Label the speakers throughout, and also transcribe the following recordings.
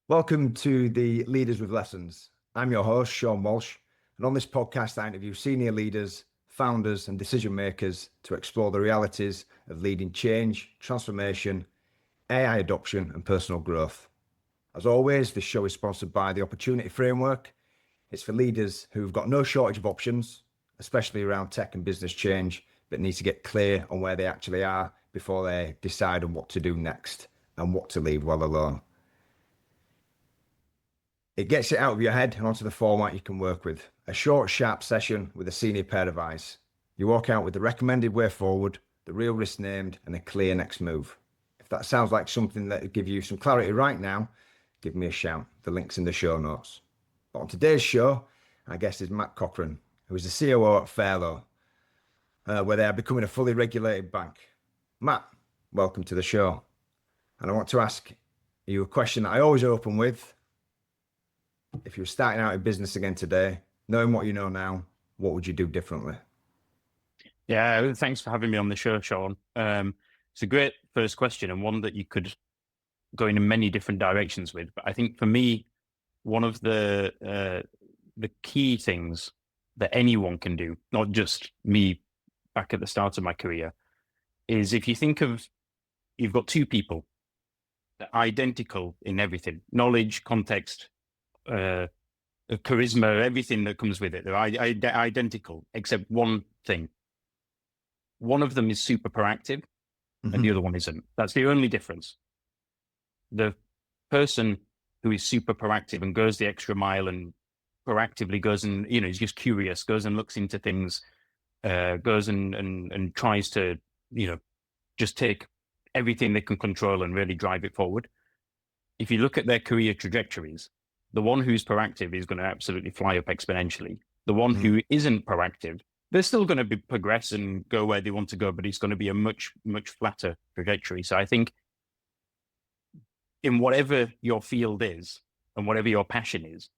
Speaker 1: Welcome to the Leaders with Lessons. I'm your host, Shaun Walsh, and on this podcast, I interview senior leaders, founders, and decision makers to explore the realities of leading change, transformation, AI adoption, and personal growth. As always, this show is sponsored by the Opportunity Framework. It's for leaders who've got no shortage of options, especially around tech and business change, but need to get clear on where they actually are before they decide on what to do next and what to leave well alone. It gets it out of your head and onto the format you can work with. A short, sharp session with a senior pair of eyes. You walk out with the recommended way forward, the real risk named, and a clear next move. If that sounds like something that would give you some clarity right now, give me a shout. The link's in the show notes. But on today's show, our guest is Matt Cochrane, who is the COO at Fairlo, where they are becoming a fully regulated bank. Matt, welcome to the show. And I want to ask you a question that I always open with. If you were starting out in business again today, knowing what you know now, what would you do differently?
Speaker 2: Yeah, thanks for having me on the show, Shaun. It's a great first question and one that you could go in many different directions with. But I think for me, one of the key things that anyone can do, not just me back at the start of my career, is if you think of, you've got two people that are identical in everything, knowledge, context, charisma, everything that comes with it. They're identical, except one thing. One of them is super proactive and the other one isn't. That's the only difference. The person who is super proactive and goes the extra mile and proactively goes and, is just curious, goes and looks into things, goes and tries to, just take everything they can control and really drive it forward. If you look at their career trajectories, the one who's proactive is going to absolutely fly up exponentially. The one who isn't proactive, they're still going to progress and go where they want to go, but it's going to be a much, much flatter trajectory. So I think in whatever your field is and whatever your passion is,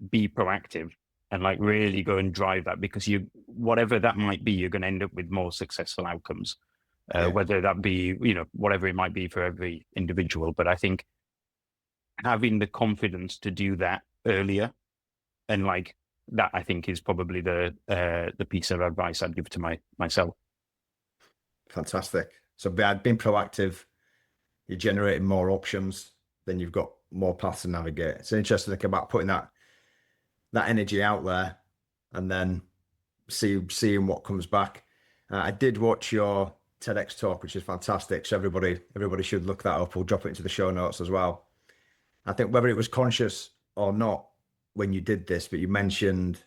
Speaker 2: be proactive and really go and drive that, because whatever that might be, you're going to end up with more successful outcomes, whether that be, whatever it might be for every individual. But I think having the confidence to do that earlier and that, I think, is probably the piece of advice I'd give to myself.
Speaker 1: Fantastic. So being proactive, you're generating more options, then you've got more paths to navigate. It's interesting to think about putting that energy out there and then seeing what comes back. I did watch your TEDx talk, which is fantastic. So everybody should look that up. We'll drop it into the show notes as well. I think whether it was conscious or not when you did this, but you mentioned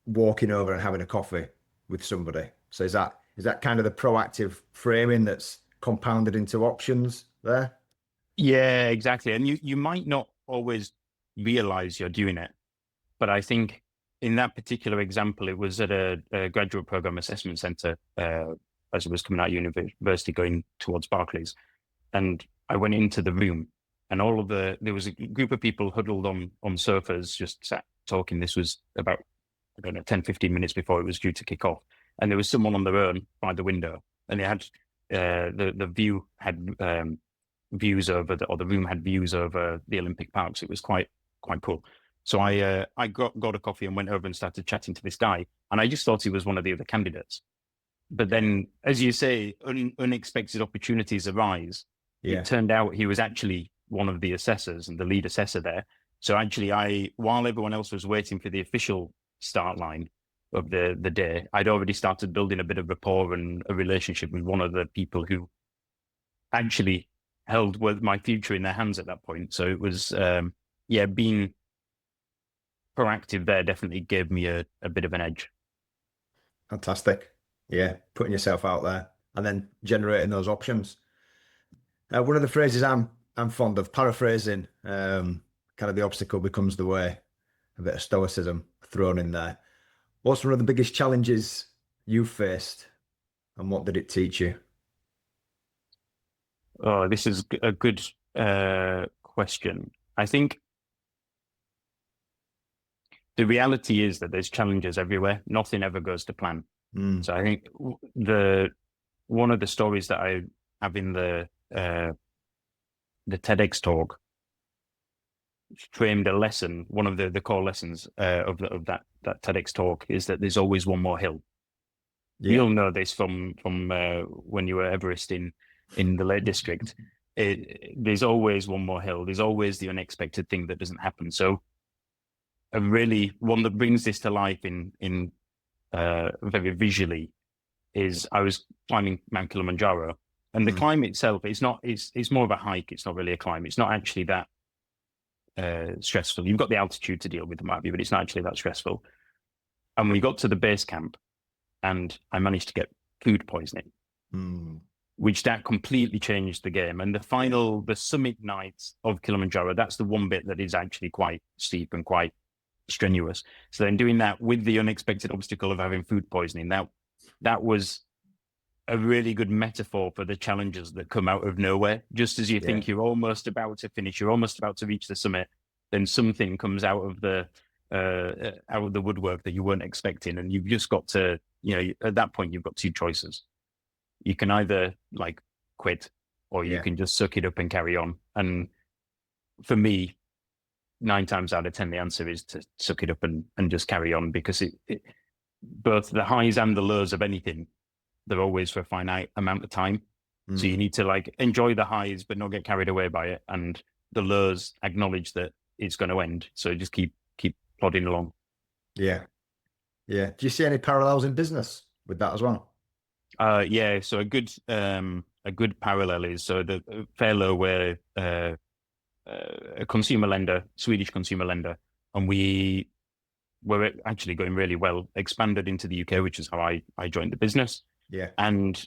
Speaker 1: walking over and having a coffee with somebody. So is that kind of the proactive framing that's compounded into options there?
Speaker 2: Yeah, exactly. And you might not always realize you're doing it, but I think in that particular example, it was at a graduate program assessment center as I was coming out of university going towards Barclays. And I went into the room and there was a group of people huddled on sofas, just sat talking. This was about, 10, 15 minutes before it was due to kick off. And there was someone on their own by the window, and they had, the view had views over, or the room had views over the Olympic Parks. It was quite cool. So I got a coffee and went over and started chatting to this guy. And I just thought he was one of the other candidates. But then, as you say, unexpected opportunities arise. Yeah. It turned out he was actually one of the assessors and the lead assessor there. So actually, while everyone else was waiting for the official start line of the day, I'd already started building a bit of rapport and a relationship with one of the people who actually held my future in their hands at that point. So it was, being proactive there definitely gave me a bit of an edge.
Speaker 1: Fantastic. Yeah, putting yourself out there and then generating those options. One of the phrases I'm fond of, paraphrasing, kind of the obstacle becomes the way, a bit of stoicism thrown in there. What's one of the biggest challenges you've faced and what did it teach you?
Speaker 2: Oh, this is a good question. I think the reality is that there's challenges everywhere. Nothing ever goes to plan. So I think one of the stories that I have in the TEDx talk framed a lesson. One of the core lessons of that TEDx talk is that there's always one more hill.
Speaker 1: Yeah.
Speaker 2: You'll know this from when you were Everest in the Lake District. There's always one more hill. There's always the unexpected thing that doesn't happen. So, a really one that brings this to life in very visually is I was climbing Mount Kilimanjaro, and the climb itself is not. It's more of a hike. It's not really a climb. It's not actually that stressful. You've got the altitude to deal with, might be, but it's not actually that stressful. And we got to the base camp, and I managed to get food poisoning, which that completely changed the game. And the summit night of Kilimanjaro, that's the one bit that is actually quite steep and quite strenuous. So then doing that with the unexpected obstacle of having food poisoning, that was a really good metaphor for the challenges that come out of nowhere. Just as you think you're almost about to finish, you're almost about to reach the summit, then something comes out of the woodwork that you weren't expecting, and you've just got to, at that point you've got two choices. You can either like quit, or you can just suck it up and carry on. And for me, 9 times out of 10, the answer is to suck it up and just carry on, because it both the highs and the lows of anything, they're always for a finite amount of time. So you need to like enjoy the highs, but not get carried away by it. And the lows, acknowledge that it's going to end. So just keep plodding along. Yeah.
Speaker 1: Do you see any parallels in business with that as well?
Speaker 2: So a good parallel is, so the Fairlo, were a consumer lender, Swedish consumer lender, and we were actually going really well, expanded into the UK, which is how I joined the business.
Speaker 1: Yeah.
Speaker 2: And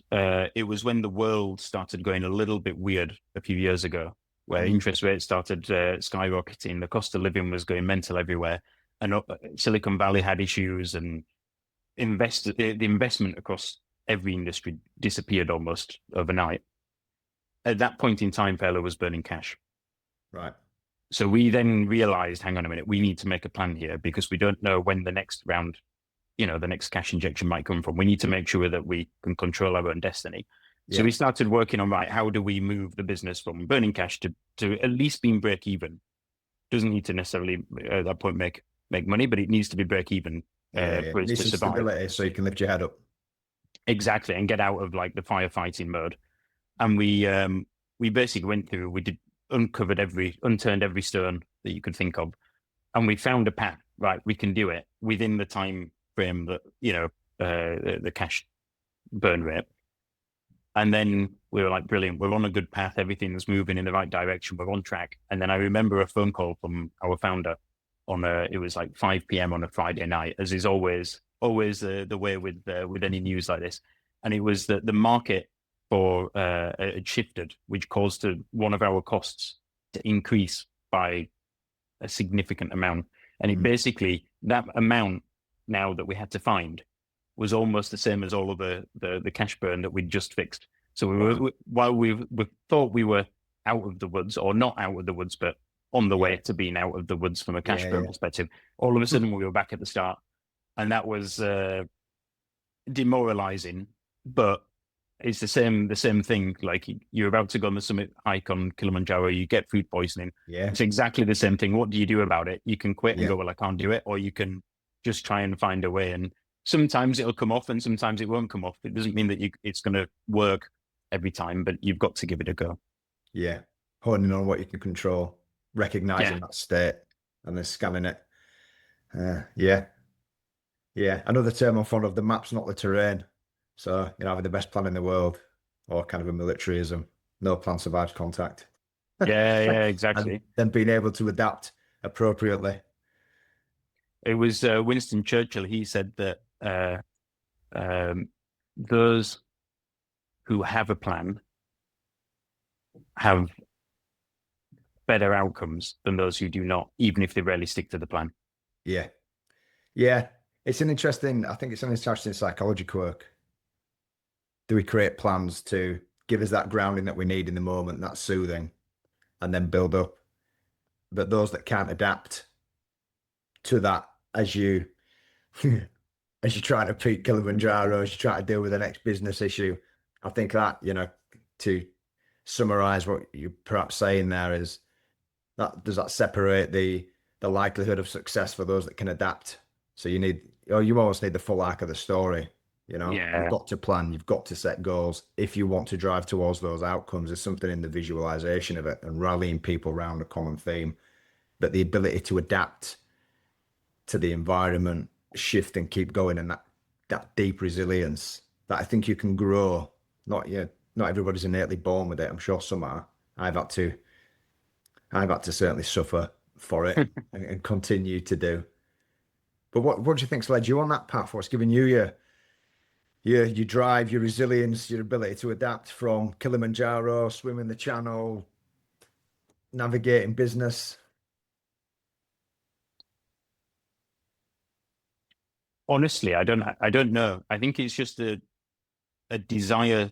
Speaker 2: it was when the world started going a little bit weird a few years ago, where interest rates started skyrocketing, the cost of living was going mental everywhere, and Silicon Valley had issues, and the investment across every industry disappeared almost overnight. At that point in time, Fairlo was burning cash.
Speaker 1: Right.
Speaker 2: So we then realized, hang on a minute, we need to make a plan here, because we don't know when the next round, the next cash injection might come from. We need to make sure that we can control our own destiny. Yeah. So we started working on, right, how do we move the business from burning cash to at least being break even? Doesn't need to necessarily at that point make money, but it needs to be break even for it to survive.
Speaker 1: Stability, so you can lift your head up.
Speaker 2: Exactly, and get out of like the firefighting mode. And we basically went through, unturned every stone that you could think of, and we found a path. Right, we can do it within the time frame that the cash burn rate. And then we were like, brilliant, we're on a good path, everything's moving in the right direction, we're on track. And then I remember a phone call from our founder it was like 5 p.m. on a Friday night, as is always the way with any news like this. And it was that the market had shifted, which caused one of our costs to increase by a significant amount. And it basically, that amount now that we had to find was almost the same as all of the cash burn that we'd just fixed. So while we thought we were out of the woods, or not out of the woods, but on the way to being out of the woods from a cash burn perspective, all of a sudden we were back at the start. And that was demoralizing, but it's the same thing. Like, you're about to go on the summit hike on Kilimanjaro, you get food poisoning.
Speaker 1: Yeah.
Speaker 2: It's exactly the same thing. What do you do about it? You can quit and go, well, I can't do it. Or you can just try and find a way. And sometimes it'll come off and sometimes it won't come off. It doesn't mean that it's going to work every time, but you've got to give it a go.
Speaker 1: Yeah. Honing on what you can control, recognizing that state, and then scanning it. Yeah. Another term I'm fond of, the map's not the terrain. So, having the best plan in the world, or kind of a militarism, no plan survives contact.
Speaker 2: Yeah, exactly.
Speaker 1: And then being able to adapt appropriately.
Speaker 2: It was Winston Churchill. He said that those who have a plan have better outcomes than those who do not, even if they rarely stick to the plan.
Speaker 1: Yeah. It's an interesting psychology quirk. Do we create plans to give us that grounding that we need in the moment, that soothing, and then build up? But those that can't adapt to that, as you try to peak Kilimanjaro, as you try to deal with the next business issue, I think that, to summarize what you're perhaps saying there, is That does that separate the likelihood of success for those that can adapt? So you almost need the full arc of the story. You've
Speaker 2: Yeah.
Speaker 1: got to plan, you've got to set goals. If you want to drive towards those outcomes, there's something in the visualization of it and rallying people around a common theme. But the ability to adapt to the environment, shift and keep going, and that deep resilience that I think you can grow. Not everybody's innately born with it. I'm sure some are. I've had to I've had to certainly suffer for it and continue to do. But what do you think's led you on that path? What's given you your drive, your resilience, your ability to adapt from Kilimanjaro, swimming the channel, navigating business?
Speaker 2: Honestly, I don't know. I think it's just a desire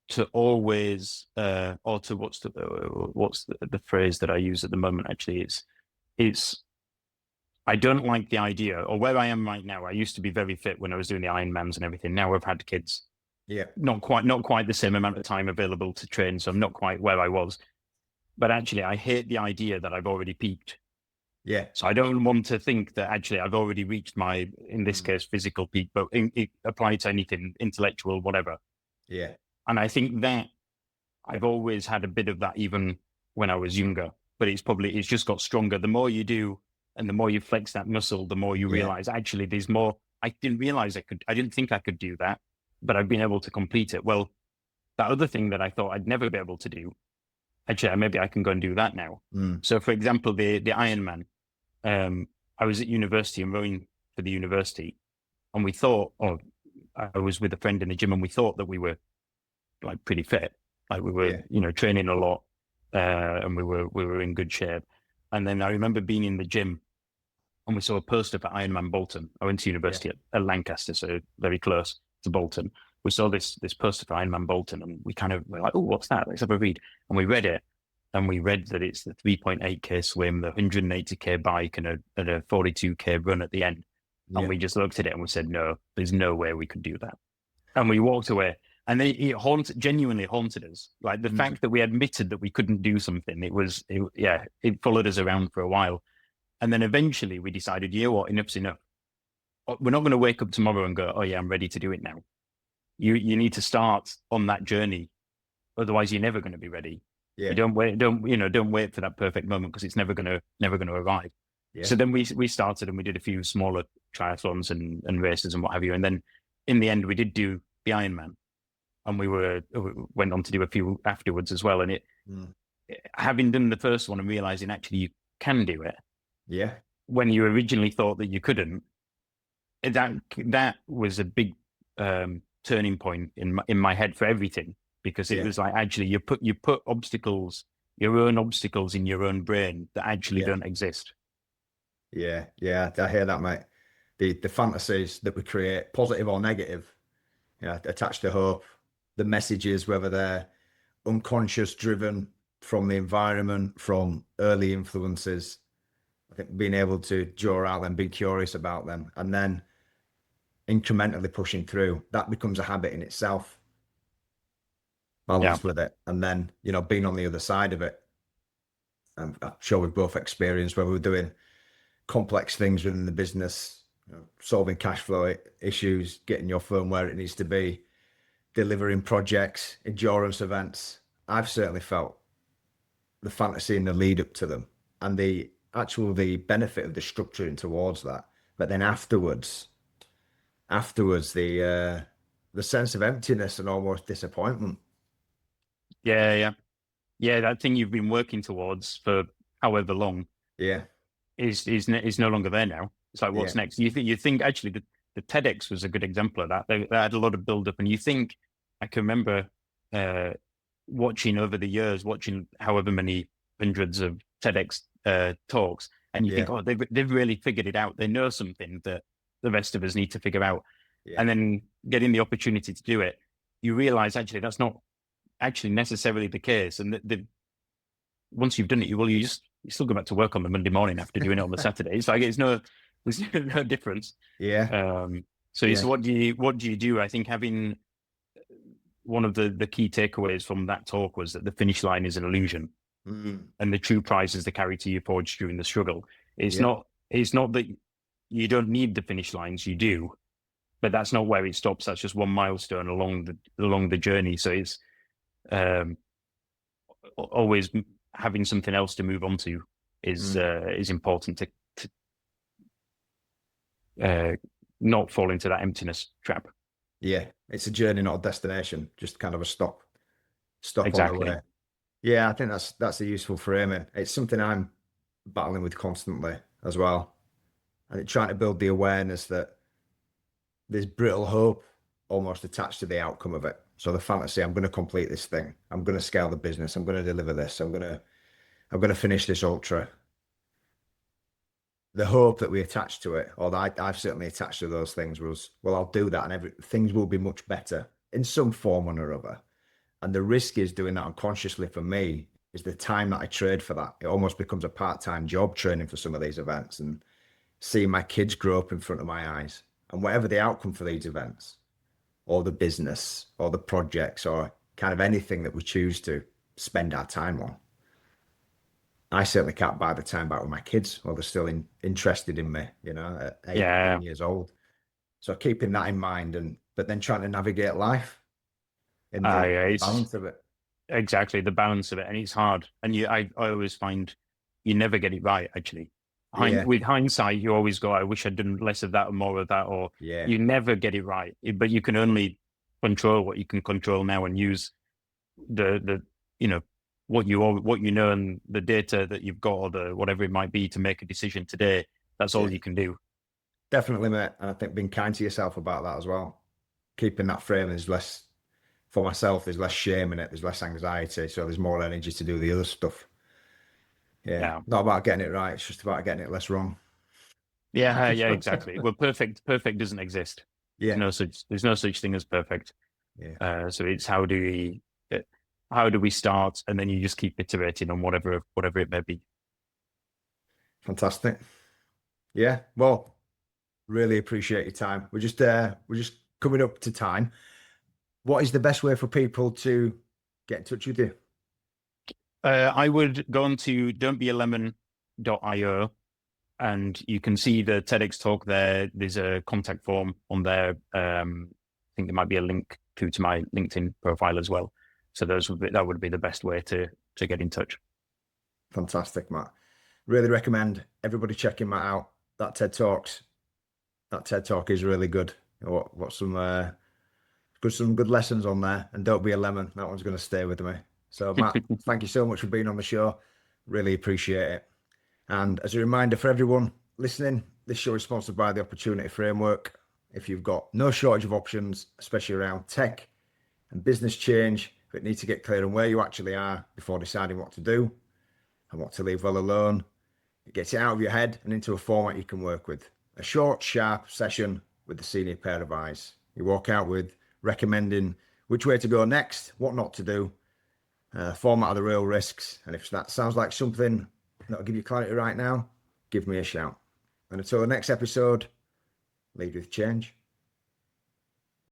Speaker 2: to always, or to what's the phrase that I use at the moment? Actually, it's I don't like the idea, or where I am right now. I used to be very fit when I was doing the Ironmans and everything. Now I've had kids.
Speaker 1: Yeah.
Speaker 2: Not quite the same amount of time available to train, so I'm not quite where I was. But actually, I hate the idea that I've already peaked.
Speaker 1: Yeah.
Speaker 2: So I don't want to think that actually I've already reached my, in this case, physical peak, but it applied to anything intellectual, whatever.
Speaker 1: Yeah.
Speaker 2: And I think that I've always had a bit of that even when I was younger, but it's just got stronger. The more you do and the more you flex that muscle, the more you
Speaker 1: Yeah.
Speaker 2: realize actually there's more. I didn't realize I didn't think I could do that, but I've been able to complete it. Well, that other thing that I thought I'd never be able to do, actually, maybe I can go and do that now.
Speaker 1: Mm.
Speaker 2: So for example, the Ironman, I was at university and rowing for the university, and we thought, I was with a friend in the gym and we thought that we were like pretty fit. Like we were,
Speaker 1: Yeah.
Speaker 2: training a lot, and we were in good shape. And then I remember being in the gym and we saw a poster for Ironman Bolton. I went to
Speaker 1: Yeah.
Speaker 2: university at Lancaster, so very close to Bolton. We saw this poster for Ironman Bolton, and we kind of were like, "Oh, what's that? Let's have a read." And we read it, and we read that it's the 3.8K swim, the 180K bike, and a 42K run at the end. And
Speaker 1: Yeah.
Speaker 2: we just looked at it and we said, "No, there's no way we could do that." And we walked away. And then it genuinely haunted us. Like the fact that we admitted that we couldn't do something, it followed us around for a while. And then eventually we decided, you know what, enough's enough. We're not going to wake up tomorrow and go, oh yeah, I'm ready to do it now. You need to start on that journey. Otherwise you're never going to be ready.
Speaker 1: Yeah.
Speaker 2: You don't wait for that perfect moment because it's never going to arrive.
Speaker 1: Yeah.
Speaker 2: So then we started and we did a few smaller triathlons and races and what have you. And then in the end we did do the Ironman. And we went on to do a few afterwards as well. And having done the first one and realizing actually you can do it,
Speaker 1: Yeah.
Speaker 2: when you originally thought that you couldn't, that was a big turning point in my head for everything, because it was like actually you put obstacles, your own obstacles in your own brain that actually don't exist.
Speaker 1: Yeah. Yeah. I hear that, mate. The fantasies that we create, positive or negative, attached to hope, the messages, whether they're unconscious, driven from the environment, from early influences. I think being able to draw out them, being curious about them, and then incrementally pushing through, that becomes a habit in itself. Balance with it. And then, being on the other side of it. I'm sure we've both experienced where we're doing complex things within the business, solving cash flow issues, getting your firm where it needs to be, delivering projects, endurance events. I've certainly felt the fantasy and the lead up to them and the benefit of the structuring towards that. But then afterwards, the sense of emptiness and almost disappointment.
Speaker 2: Yeah. That thing you've been working towards for however long
Speaker 1: Yeah.
Speaker 2: is no longer there now. It's like, what's next? You think actually the TEDx was a good example of that. They had a lot of build up, and you think, I can remember watching over the years, watching however many hundreds of TEDx talks, and you think, oh, they've really figured it out. They know something that the rest of us need to figure out. And then getting the opportunity to do it, you realize actually that's not actually necessarily the case. And once you've done it, you still go back to work on the Monday morning after doing it on the Saturday. It's like there's no difference.
Speaker 1: Yeah.
Speaker 2: So what do you do? I think having one of the key takeaways from that talk was that the finish line is an illusion. and the true prizes they carry to you forged during the struggle. It's
Speaker 1: Yeah.
Speaker 2: not. It's not that you don't need the finish lines. You do, but that's not where it stops. That's just one milestone along the journey. So it's um, always having something else to move on to is important to not fall into that emptiness trap.
Speaker 1: Yeah. It's a journey, not a destination. Just kind of a stop on the
Speaker 2: Exactly.
Speaker 1: way. Yeah, I think that's a useful framing. It's something I'm battling with constantly as well. And trying to build the awareness that there's brittle hope almost attached to the outcome of it. So the fantasy, I'm going to complete this thing. I'm going to scale the business. I'm going to deliver this. I'm going to finish this ultra. The hope that we attach to it, or that I've certainly attached to those things, was, well, I'll do that, and things will be much better in some form or other. And the risk is doing that unconsciously for me is the time that I trade for that. It almost becomes a part-time job training for some of these events and seeing my kids grow up in front of my eyes. And whatever the outcome for these events, or the business, or the projects, or kind of anything that we choose to spend our time on, I certainly can't buy the time back with my kids, or they're still interested in me, at 8,
Speaker 2: Yeah.
Speaker 1: 10 years old. So keeping that in mind, but then trying to navigate life in the
Speaker 2: It's
Speaker 1: balance of it.
Speaker 2: exactly the balance of it, and it's hard. And I always find you never get it right. Actually,
Speaker 1: Yeah,
Speaker 2: with hindsight, you always go, "I wish I'd done less of that or more of that," or
Speaker 1: yeah,
Speaker 2: you never get it right. But you can only control what you can control now, and use the you know what you know and the data that you've got, or the whatever it might be, to make a decision today. That's
Speaker 1: yeah.
Speaker 2: all you can do.
Speaker 1: Definitely, mate. And I think being kind to yourself about that as well. Keeping that frame is less, for myself, there's less shame in it, there's less anxiety. So there's more energy to do the other stuff. Yeah.
Speaker 2: Yeah.
Speaker 1: Not about getting it right, it's just about getting it less wrong.
Speaker 2: Yeah, yeah, exactly. Well, perfect doesn't exist.
Speaker 1: Yeah.
Speaker 2: There's no such thing as perfect.
Speaker 1: Yeah.
Speaker 2: So it's how do we start, and then you just keep iterating on whatever it may be.
Speaker 1: Fantastic. Yeah. Well, really appreciate your time. We're just coming up to time. What is the best way for people to get in touch with you?
Speaker 2: I would go on to don'tbealemon.io, and you can see the TEDx talk there. There's a contact form on there. I think there might be a link to my LinkedIn profile as well. So that would be the best way to get in touch.
Speaker 1: Fantastic, Matt. Really recommend everybody checking Matt out. That TED Talk is really good. What some good lessons on there. And don't be a lemon. That one's going to stay with me. So Matt, thank you so much for being on the show. Really appreciate it. And as a reminder for everyone listening, this show is sponsored by the Opportunity Framework. If you've got no shortage of options, especially around tech and business change, but need to get clear on where you actually are before deciding what to do and what to leave well alone, it gets it out of your head and into a format you can work with. A short, sharp session with the senior pair of eyes. You walk out with recommending which way to go next, what not to do, format of the real risks. And if that sounds like something that'll give you clarity right now, give me a shout. And until the next episode, lead with change.